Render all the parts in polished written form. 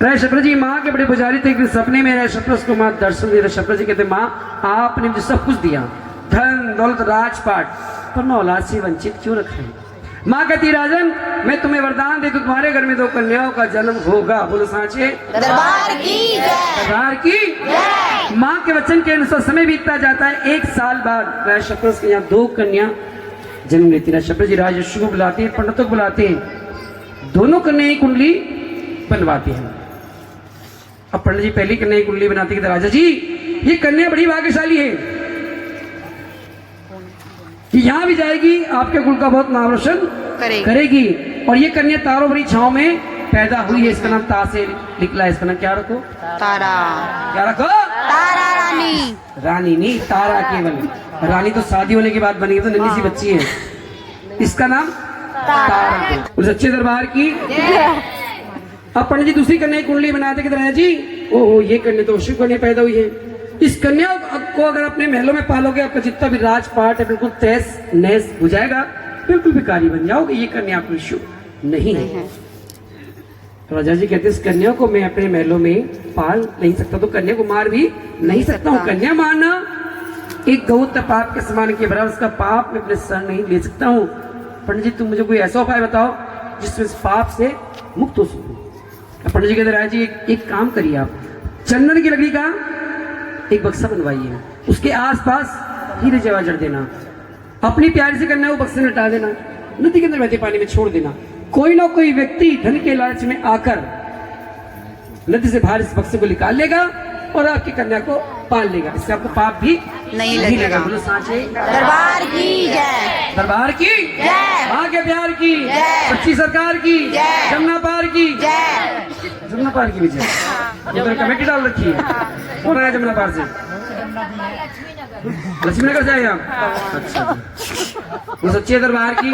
राय शप्रत जी माँ के बड़े पुजारी थे। एक सपने में राय शप्रत को माँ दर्शन दे रहे। शप्रत जी कहते माँ आपने मुझे सब कुछ दिया, धन दौलत राजपाट, पर मैं औलाद से वंचित क्यों रखा है। माँ कहती राजन मैं तुम्हें वरदान दे तुम्हारे घर में 2 कन्याओं का जन्म होगा। बोलो सांचे दरबार की जय। दरबार की जय। माँ के वचन के अनुसार समय बीतता जाता है। 1 साल बाद राय शप्रत के यहाँ 2 कन्या जन्म लेती। राय शप्रत जी राजर्षि को बुलाते हैं, पंडितों को बुलाते हैं, दोनों कन्या की कुंडली बनवाते हैं। अब पंडित जी पहली कन्या की कुंडली बनाते हैं, राजा जी ये कन्या बड़ी भाग्यशाली है कि यहाँ भी जाएगी आपके कुल का बहुत नाम रोशन करेगी। और ये कन्या तारों भरी छांव में पैदा हुई है। इसका नाम ता से निकला है। इसका नाम क्या रखो? तारा। क्या रखो? तारा रानी। रानी नहीं, तारा केवल। रानी तो शादी होने के बाद बनी, तो नन्ही सी बच्ची है। इसका नाम तारा। उस अच्छे दरबार की। अब पंडित जी दूसरी कन्या की कुंडली बनाते कि राजा जी ओहो ये कन्या तो शिव कन्या पैदा हुई है। इस कन्या को अगर अपने महलों में पालोगे आपका जितना भी राजपाट है बिल्कुल तहस नहस हो जाएगा, बिल्कुल भिखारी बन जाओगे। ये कन्या आपको शुभ नहीं है। तो राजा जी कहते इस कन्या को मैं अपने महलों में पाल नहीं सकता, तो कन्या को मार भी नहीं सकता हूँ। कन्या मारना एक गौत पाप के समान के बराबर, उसका पाप मैं अपने सर नहीं ले सकता हूँ। पंडित जी तुम मुझे कोई ऐसा उपाय बताओ जिसमें इस पाप से मुक्त हो सकूं। पंडित जी कहते राजा जी एक काम करिए, आप चंदन की लकड़ी का एक बक्सा बनवाइए, उसके आसपास हीरे जवाहर जड़ देना, अपनी प्यारी से कन्या वो बक्से में हटा देना, नदी के अंदर बहते पानी में छोड़ देना। कोई ना कोई व्यक्ति धन के लालच में आकर नदी से बाहर इस बक्से को निकाल लेगा और आपकी कन्या को पाल लेगा। इससे आपको पाप भी नहीं लगेगा। बोलो सांचे दरबार की जय। दरबार की जय। माँ के प्यार की जय। सच्ची सरकार की जय। जमुना पार की जय। जमुना पार की भी जय। उधर कमेटी डाल रखी है। कौन आया जमुना पार से? लक्ष्मी नगर से आए आप? अच्छा वो सच्चे दरबार की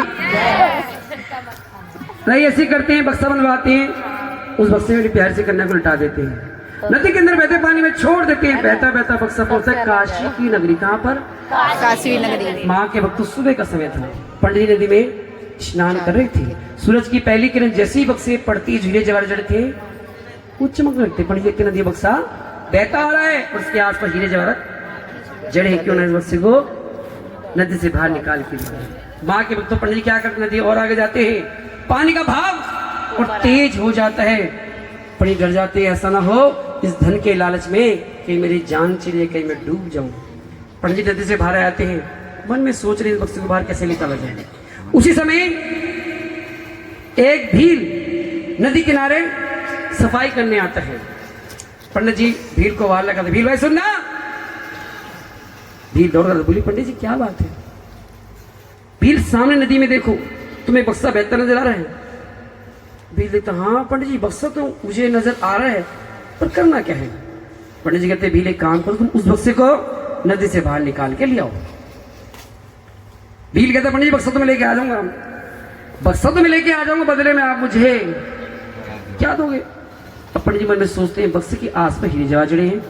नहीं। ऐसे करते हैं, बक्सा बनवाते हैं, उस बक्से में प्यार से कन्या को लटा देते हैं, नदी के अंदर बहते पानी में छोड़ देते हैं। बहता बहता बक्सा पहुंचा काशी की नगरी। कहाँ पर? काशी नगरी। माँ के वक्त सुबह का समय था। पंडित जी नदी में स्नान कर रहे थे। सूरज की पहली किरण जैसे ही बक्से पड़ती, हीरे जवाहर जड़ थे वो चमक लगते। पंडित देखते नदी बक्सा बहता आ रहा है, उसके आसपास हीरे जवाहर जड़े, क्यों ना इस बक्से को नदी से बाहर निकाल के माँ के वक्त तो पंडित जी क्या करते, नदी और आगे जाते हैं, पानी का भाव और तेज हो जाता है। पंडित डर जाते हैं ऐसा ना हो इस धन के लालच में कहीं मेरी जान चली, कहीं मैं डूब जाऊं। पंडित जी नदी से बाहर आते हैं, मन में सोच रहे हैं बक्से को बाहर कैसे निकाला जाए। उसी समय एक भील नदी किनारे सफाई करने आता है। पंडित जी भील को बाहर लगाते, भील भाई सुनना। भील दौड़ कर बोली पंडित जी क्या बात है? भील सामने नदी में देखो तुम्हें बक्सा बहता नजर आ रहा है। भील देखता हाँ पंडित जी बक्सा तो मुझे नजर आ रहा है, पर करना क्या है? पंडित जी कहते भील एक काम करो, तुम उस बक्से को नदी से बाहर निकाल के ले आओ। भील कहता पंडित जी बक्सा तो मैं लेके आ जाऊंगा, बक्सा तो मैं लेके आ जाऊंगा, बदले में आप मुझे क्या दोगे? अब पंडित जी मन में सोचते हैं बक्से के आसपास हीरे जवाहर जड़े हैं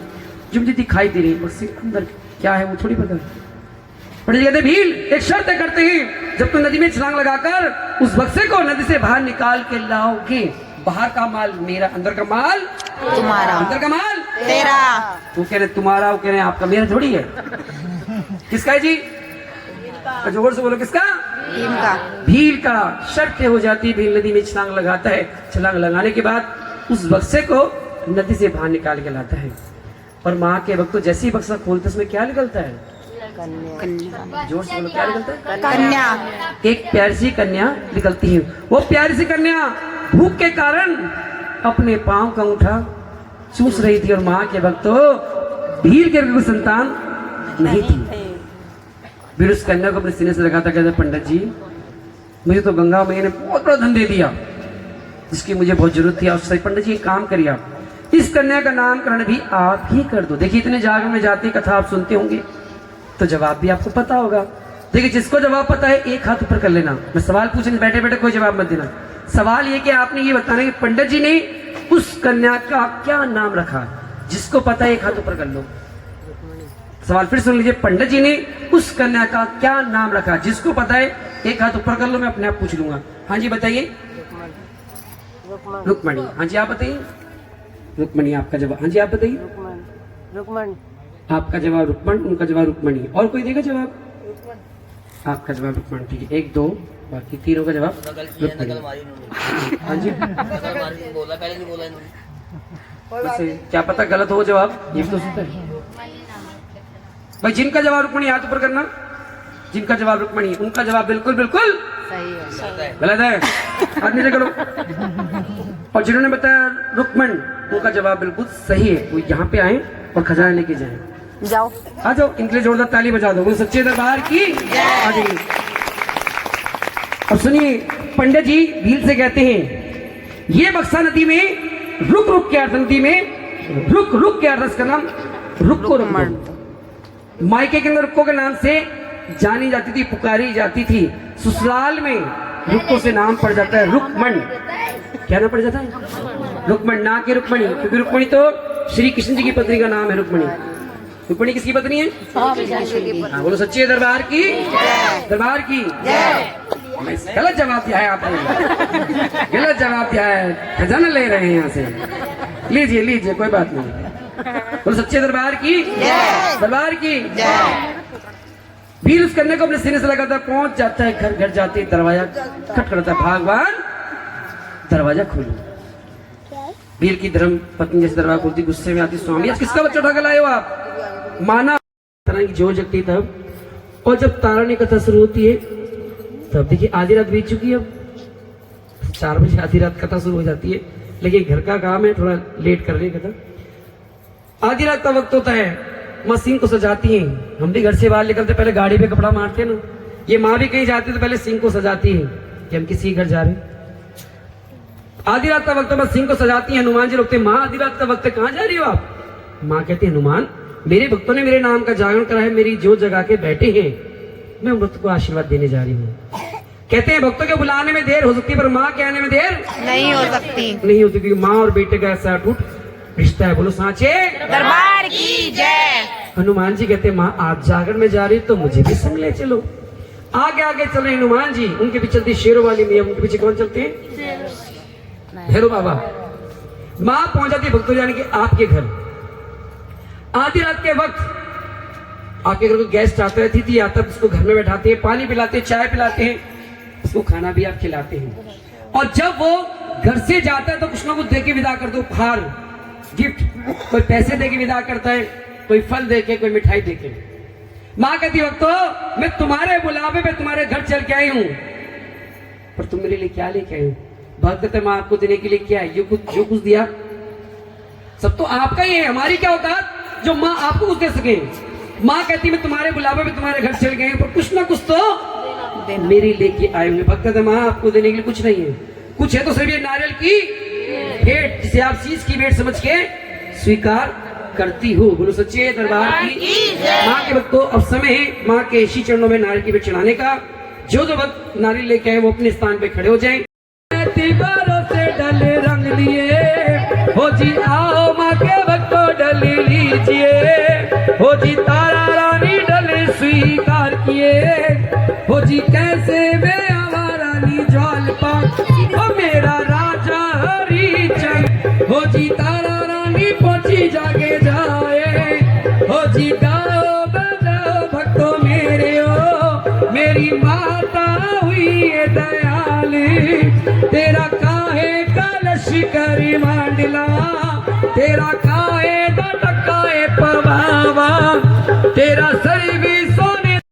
जो मुझे दिखाई दे रहे हैं, बक्से के अंदर क्या है वो थोड़ी पता है। पंडित जी कहते भील एक शर्त करते हैं, जब तुम नदी में छलांग लगाकर उस बक्से को नदी से बाहर निकाल के लाओगे, बाहर का माल मेरा, अंदर का माल तुम्हारा, अंदर का माल तेरा। वो कह रहे तुम्हारा, वो कह रहे आपका, मेरा थोड़ी है। किसका है जी? जोर से बोलो किसका? भीम का। भील का। शर्त हो जाती है, भील नदी में छलांग लगाता है, छलांग लगाने के बाद उस बक्से को नदी से बाहर निकाल के लाता है। और माँ के वक्त तो जैसे ही बक्सा खोलते उसमें क्या निकलता है? कन्या। जोर से बोलो क्या निकलता है? कन्या। एक प्यारी सी कन्या निकलती है। वो प्यारी सी कन्या भूख के कारण अपने पांव का अंगूठा चूस रही थी, और माँ के वक्त तो भील के कोई संतान नहीं थी। फिर उस कन्या को अपने सीने से लगा था, कहते पंडित जी मुझे तो गंगा मैया ने बहुत बड़ा धन दे दिया जिसकी मुझे बहुत जरूरत थी। उससे पंडित जी एक काम करिए, आप इस कन्या का नामकरण भी आप ही कर दो। देखिए इतने जागर में जाती कथा आप सुनते होंगे तो जवाब भी आपको पता होगा। देखिए जिसको जवाब पता है एक हाथ ऊपर कर लेना। मैं सवाल पूछने बैठे बैठे कोई जवाब मत देना। सवाल ये कि आपने ये बताना कि पंडित जी ने उस कन्या का क्या नाम रखा। जिसको पता है एक हाथ ऊपर कर लो। सवाल फिर सुन लीजिए, पंडित जी ने उस कन्या का क्या नाम रखा? जिसको पता है एक हाथ ऊपर कर लो, मैं अपने आप पूछ लूंगा। हाँ जी बताइए। रुक्मणी। हाँ जी आप बताइए। रुक्मणी आपका जवाब। हाँ जी आप बताइए। रुकमन आपका जवाब रुक्मण, उनका जवाब रुक्मणी। और कोई देगा जवाब? आपका जवाब रुक्मण। ठीक है, 1 2 बाकी तीनों का जवाब रुक्मणी। हाँ जी वैसे क्या पता गलत हो जवाब, ये भी तो सोचता है भाई। जिनका जवाब रुक्मणी हाथ ऊपर करना, जिनका जवाब रुक्मणी उनका जवाब बिल्कुल बिल्कुल सही है। गलत है, हाथ नीचे करो। और जिन्होंने बताया रुक्मण उनका जवाब बिल्कुल सही है। वो यहाँ पे आए और खजाना लेके जाए। जाओ आ जाओ, इनके लिए जोरदार ताली बजा दो। बोलो सच्चे दरबार की आ जाइए। अब सुनिए, पंडित जी भील से कहते हैं ये बक्सा नदी में रुक रुक के अर्थ, नदी में रुक रुक के अर्थ का नाम रुक्को रुक्को। मायके के अंदर रुक्को के नाम से जानी जाती थी, पुकारी जाती थी। ससुराल में रुक्को से नाम पड़ जाता है रुक्मण। क्या नाम पड़ जाता है? रुक्मण, ना कि रुक्मणी, क्योंकि रुक्मणी तो श्री कृष्ण जी की पत्नी का नाम है। रुक्मणी, रुक्मणी किसकी पत्नी है? हाँ, बोलो सच्चे दरबार की, दरबार की। गलत जवाब दिया है आपने, गलत जवाब दिया है। खजाना ले रहे हैं यहाँ से। लीजिए लीजिए, कोई बात नहीं। बोलो सच्चे दरबार की, दरबार की। वीर उस कन्या को अपने सीने से लगाता पहुंच जाता है। घर घर जाते दरवाजा खटखटाता है। भगवान दरवाजा खोलो। वीर की धर्म पत्नी जैसे दरवाजा खोलती, गुस्से में आती, स्वामी आज किसका बच्चा उठा कर लाए हो आप? माना तरह की जोर जगती तब। और जब तारणी कथा शुरू होती है तब देखिए आधी रात बीत चुकी है। अब 4 बजे आधी रात कथा शुरू हो जाती है, लेकिन घर का काम है, थोड़ा लेट कर रही है कथा। आधी रात का वक्त होता है, माँ सिंह को सजाती हैं। हम भी घर से बाहर निकलते पहले गाड़ी पे कपड़ा मारते ना, ये माँ भी कहीं जाती तो पहले सिंह को सजाती है कि हम किसी घर जा रहे हैं। आधी रात का वक्त है, सिंह को सजाती है। हनुमान जी रोकते, माँ आधी रात का वक्त है, कहाँ जा रही हो आप? माँ कहती है हनुमान मेरे भक्तों ने मेरे नाम का जागरण करा है, मेरी जोत जगा के बैठे हैं, मैं उम्रत को आशीर्वाद देने जा रही हूँ। कहते हैं भक्तों के बुलाने में देर हो सकती है पर माँ के आने में देर नहीं हो सकती, नहीं होती, क्योंकि माँ और बेटे का ऐसा अटूट रिश्ता है। बोलो सांचे दरबार की जय। हनुमान जी कहते हैं माँ आप जागरण में जा रही तो मुझे भी संग ले चलो। आगे आगे चल रहे हनुमान जी, उनके पीछे चलती शेरों वाली मैया, उनके पीछे कौन चलते हैं? भैरव बाबा। माँ पहुंच जाती है भक्तों यानी कि आपके घर। आधी रात के वक्त आपके घर को गेस्ट आता है, अतिथि आता है, उसको घर में बैठाते हैं, पानी पिलाते हैं, चाय पिलाते हैं, उसको खाना भी आप खिलाते हैं। और जब वो घर से जाता है तो कुछ ना कुछ दे के विदा कर दो, उपहार गिफ्ट, कोई पैसे दे के विदा करता है, कोई फल दे के, कोई मिठाई दे के। माँ कहती भक्तों मैं तुम्हारे बुलावे पे तुम्हारे घर चल के आई हूँ, पर तुम मेरे लिए क्या लेके आई हो? भक्त कहते माँ आपको देने के लिए क्या है? जो कुछ दिया सब तो आपका ही है, हमारी क्या औकात जो माँ आपको कुछ दे सके। माँ कहती मैं तुम्हारे बुलावे पे तुम्हारे घर चल गए, पर कुछ ना कुछ तो मेरे लेके आए हुए। भक्त कहते माँ आपको देने के लिए कुछ नहीं है, कुछ है तो सिर्फ ये नारियल की भेंट, जिसे आप शीश की भेंट समझ के स्वीकार करती हो। बोलो सच्चे दरबार की माँ के भक्तों अब समय है माँ के इसी चरणों में नारियल की भेंट चढ़ाने का। जो जो भक्त नारियल लेके आए वो अपने स्थान पे खड़े हो जाएं। से डले रंग लिए हो जी, आओ माँ के भक्तों डले लीजिए हो जी, तारा रानी डले स्वीकार किए हो जी, कैसे में आवारानी ज्वाल पाक हो मेरा राजा हरी चंद हो जी, तारा रानी पहुंची जाके जाए हो जी, गाओ बजाओ भक्तों मेरे हो, मेरी माता हुई है दयाली, तेरा काहे कलश करी मांडला, तेरा काहे दटकाए पवावा, तेरा सही